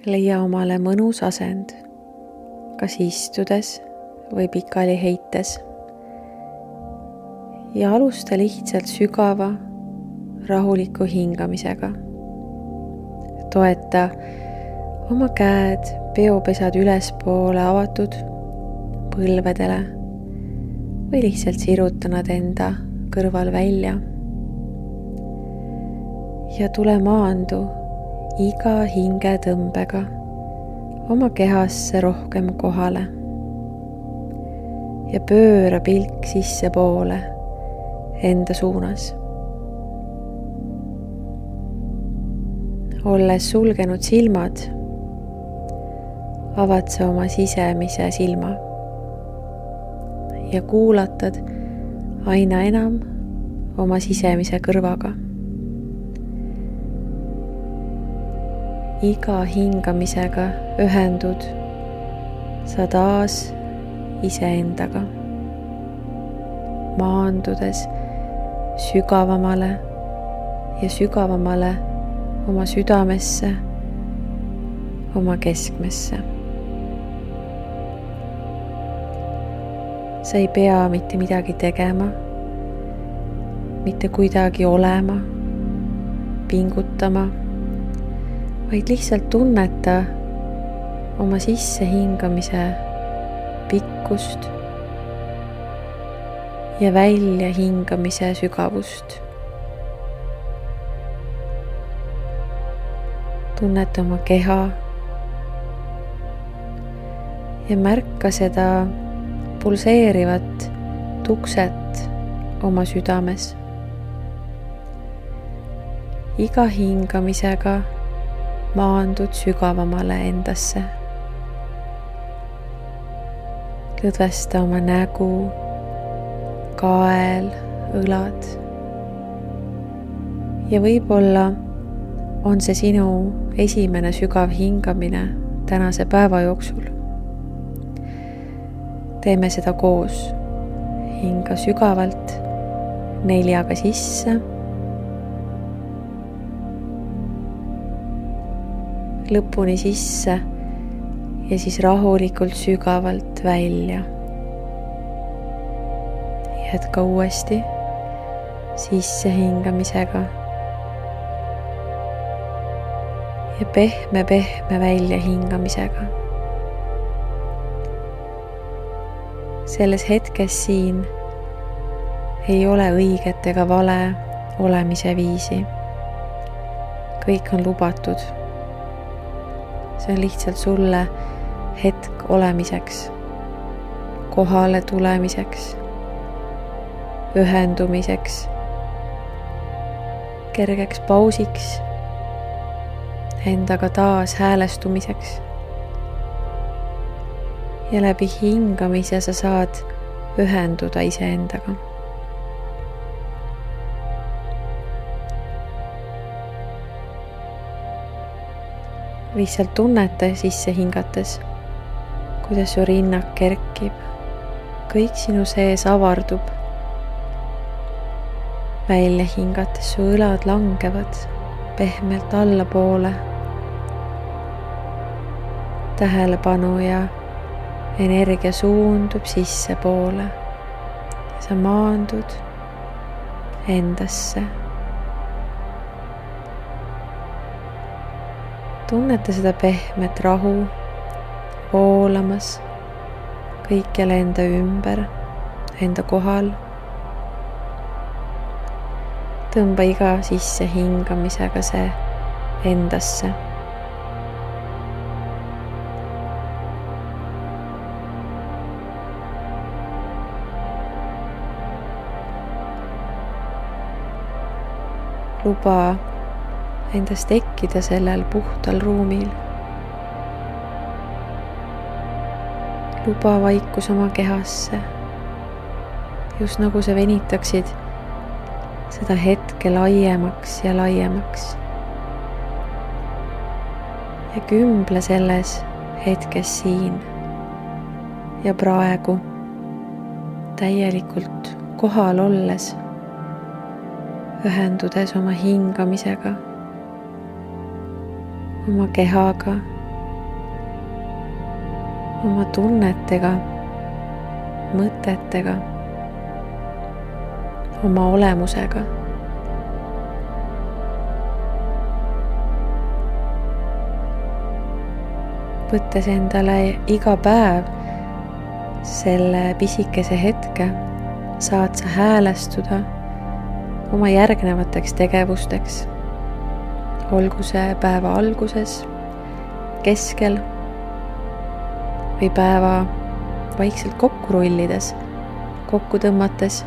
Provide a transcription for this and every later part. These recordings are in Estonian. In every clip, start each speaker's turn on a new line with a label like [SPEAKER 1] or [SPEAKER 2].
[SPEAKER 1] Leia omale mõnus asend, kas istudes või pikali heites. Ja alusta lihtsalt sügava, rahuliku hingamisega. Toeta oma käed, peopesad ülespoole avatud põlvedele või lihtsalt siruta nad enda kõrval välja. Ja tule maandu iga hingetõmbega oma kehasse rohkem kohale. Ja pööra pilk sissepoole enda suunas. Olles sulgenud silmad, avad sa oma sisemise silma ja kuulatad aina enam oma sisemise kõrvaga. Iga hingamisega ühendud sa taas iseendaga, maandudes sügavamale ja sügavamale oma südamesse, oma keskmesse. Sa ei pea mitte midagi tegema, mitte kuidagi olema, pingutama, vaid lihtsalt tunneta oma sissehingamise pikkust ja väljahingamise sügavust. Tunneta oma keha ja märka seda pulseerivat tukset oma südames. Iga hingamisega maandud sügavamale endasse. Lõdvesta oma nägu, kael, õlad. Ja võib-olla on see sinu esimene sügav hingamine tänase päeva jooksul. Teeme seda koos. Hinga sügavalt 4 sisse. Lõpuni sisse ja siis rahulikult sügavalt välja. Jätka uuesti sisse hingamisega ja pehme välja hingamisega. Selles hetkes siin ei ole õiget ega vale olemise viisi. Kõik on lubatud. See on lihtsalt sulle hetk olemiseks, kohale tulemiseks, ühendumiseks, kergeks pausiks, endaga taas häälestumiseks. Ja läbi hingamise sa saad ühenduda iseendaga. Lihtsalt tunneta sisse hingates, kuidas su rinnak kerkib, kõik sinu sees avardub. Välja hingates su õlad langevad pehmelt allapoole. Tähelepanu ja energia suundub sissepoole. Sa maandud endasse. Tunneta seda pehmet rahu voolamas kõikjale enda ümber, enda kohal. Tõmba iga sisse hingamisega see endasse. Luba endast tekkida sellel puhtal ruumil. Luba vaikus oma kehasse, just nagu sa venitaksid seda hetke laiemaks ja laiemaks. Ja kümble selles hetkes siin ja praegu täielikult kohal olles, ühendudes oma hingamisega, oma kehaga oma tunnetega, mõtetega, oma olemusega. Võttes endale iga päev selle pisikese hetke, saad sa häälestuda oma järgnevateks tegevusteks, olgu see päeva alguses, keskel või päeva vaikselt kokku rullides, kokku tõmmates.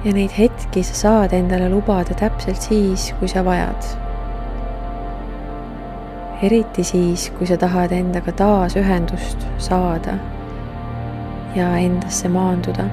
[SPEAKER 1] Ja neid hetki sa saad endale lubada täpselt siis, kui sa vajad. Eriti siis, kui sa tahad endaga taas ühendust saada ja endasse maanduda.